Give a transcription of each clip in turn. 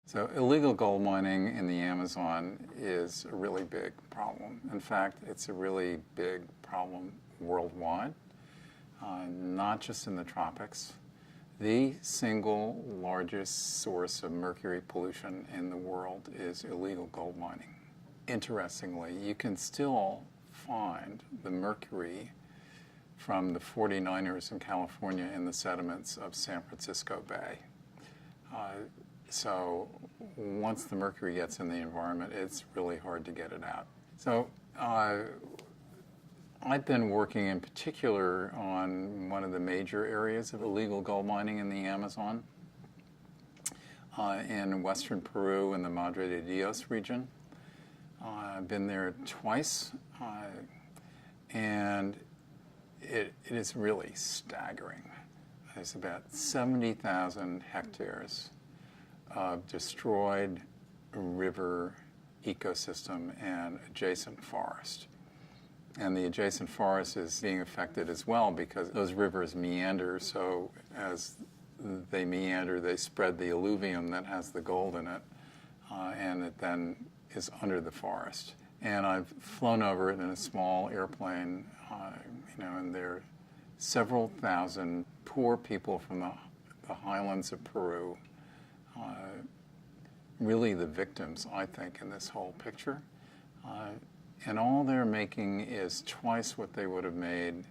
So illegal gold mining in the Amazon is a really big problem. In fact, it's a really big problem worldwide, not just in the tropics. The single largest source of mercury pollution in the world is illegal gold mining. Interestingly, you can still find the mercury from the 49ers in California in the sediments of San Francisco Bay. So once the mercury gets in the environment, it's really hard to get it out. So I've been working in particular on one of the major areas of illegal gold mining in the Amazon, in western Peru in the Madre de Dios region. I've been there twice, and it is really staggering. There's about 70,000 hectares of destroyed river ecosystem and adjacent forest. And the adjacent forest is being affected as well because those rivers meander, so as they meander, they spread the alluvium that has the gold in it, and it then is under the forest. And I've flown over it in a small airplane, and there are several thousand poor people from the highlands of Peru, really the victims, I think, in this whole picture. And all they're making is twice what they would have made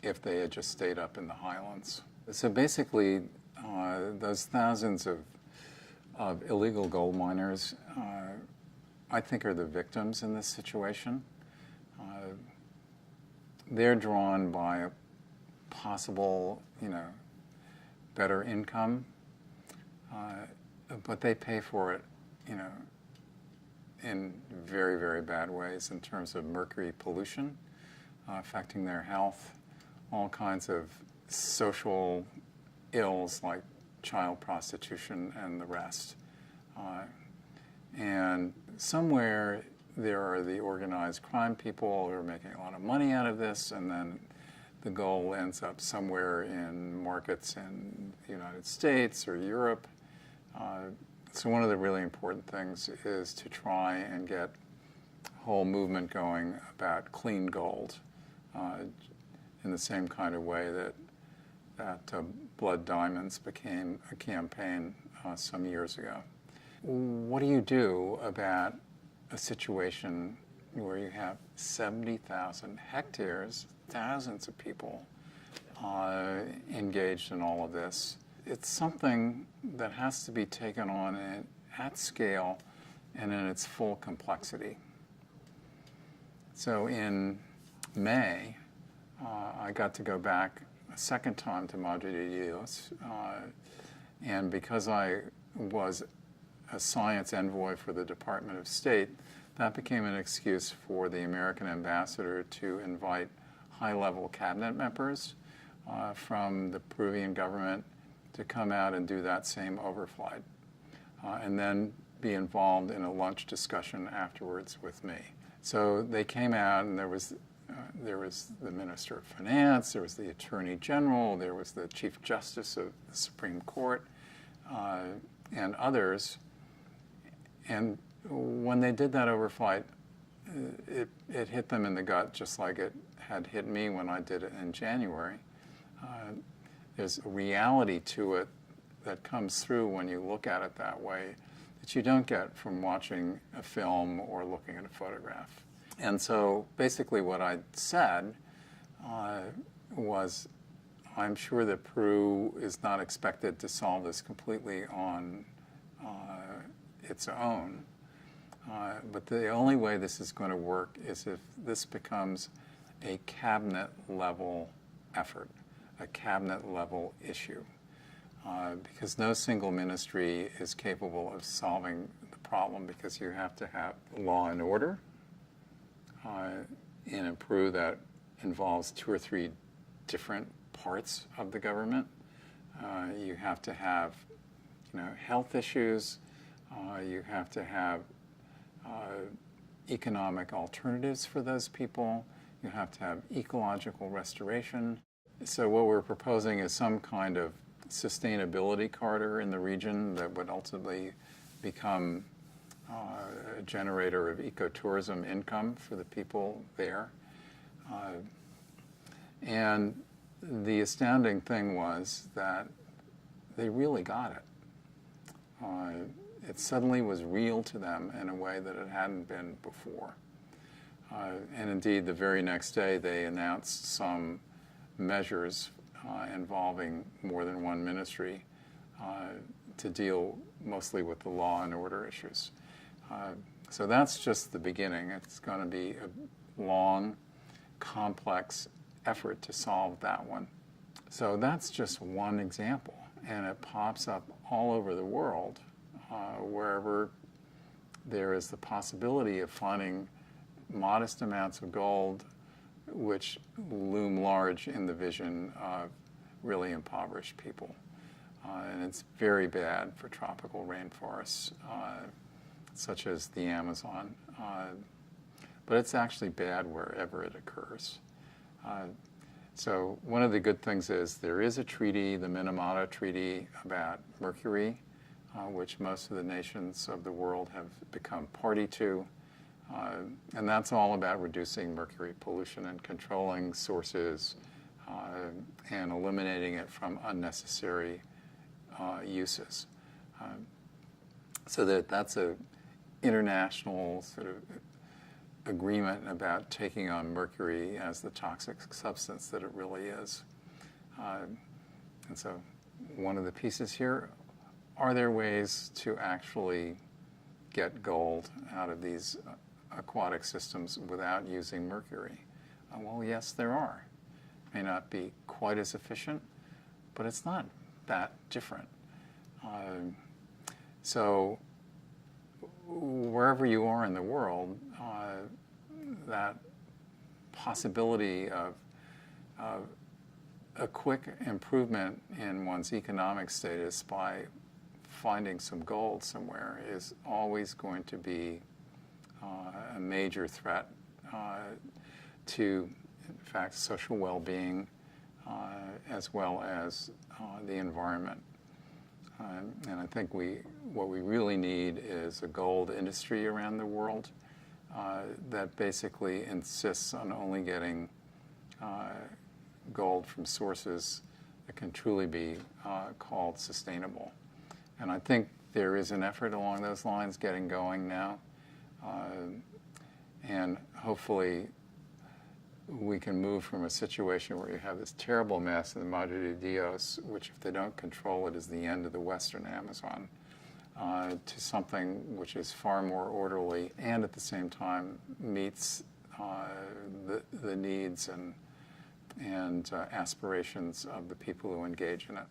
if they had just stayed up in the highlands. So basically, those thousands of illegal gold miners, I think, are the victims in this situation. They're drawn by a possible, better income, but they pay for it, in very, very bad ways in terms of mercury pollution, affecting their health, all kinds of social ills like child prostitution and the rest. And somewhere there are the organized crime people who are making a lot of money out of this, and then the gold ends up somewhere in markets in the United States or Europe. So one of the really important things is to try and get a whole movement going about clean gold, in the same kind of way that Blood Diamonds became a campaign some years ago. What do you do about a situation where you have 70,000 hectares, thousands of people engaged in all of this? It's something that has to be taken on at scale and in its full complexity. So in May, I got to go back a second time to Madre de Dios, and because I was a science envoy for the Department of State, that became an excuse for the American ambassador to invite high-level cabinet members from the Peruvian government to come out and do that same overflight, and then be involved in a lunch discussion afterwards with me. So they came out, and there was the Minister of Finance, there was the Attorney General, there was the Chief Justice of the Supreme Court, and others. And when they did that overflight, it hit them in the gut just like it had hit me when I did it in January. There's a reality to it that comes through when you look at it that way that you don't get from watching a film or looking at a photograph. And so basically what I said was, I'm sure that Peru is not expected to solve this completely on its own. But the only way this is going to work is if this becomes a cabinet-level effort, a cabinet-level issue, because no single ministry is capable of solving the problem, because you have to have law and order in a Peru that involves 2 or 3 different parts of the government. You have to have, health issues. You have to have economic alternatives for those people. You have to have ecological restoration. So what we're proposing is some kind of sustainability corridor in the region that would ultimately become a generator of ecotourism income for the people there. And the astounding thing was that they really got it. It suddenly was real to them in a way that it hadn't been before. And indeed, the very next day, they announced some measures involving more than one ministry to deal mostly with the law and order issues. So that's just the beginning. It's going to be a long, complex effort to solve that one. So that's just one example, and it pops up all over the world wherever there is the possibility of finding modest amounts of gold which loom large in the vision of really impoverished people. And it's very bad for tropical rainforests, such as the Amazon. But it's actually bad wherever it occurs. So one of the good things is there is a treaty, the Minamata Treaty, about mercury, which most of the nations of the world have become party to. And that's all about reducing mercury pollution and controlling sources and eliminating it from unnecessary uses. So that's a international sort of agreement about taking on mercury as the toxic substance that it really is. And so one of the pieces here, are there ways to actually get gold out of these aquatic systems without using mercury? Well, yes, there are. It may not be quite as efficient, but it's not that different. So wherever you are in the world, that possibility of a quick improvement in one's economic status by finding some gold somewhere is always going to be a major threat to, in fact, social well-being as well as the environment. And I think what we really need is a gold industry around the world that basically insists on only getting gold from sources that can truly be called sustainable. And I think there is an effort along those lines getting going now. And hopefully we can move from a situation where you have this terrible mess in the Madre de Dios, which if they don't control it is the end of the Western Amazon, to something which is far more orderly and at the same time meets the needs and aspirations of the people who engage in it.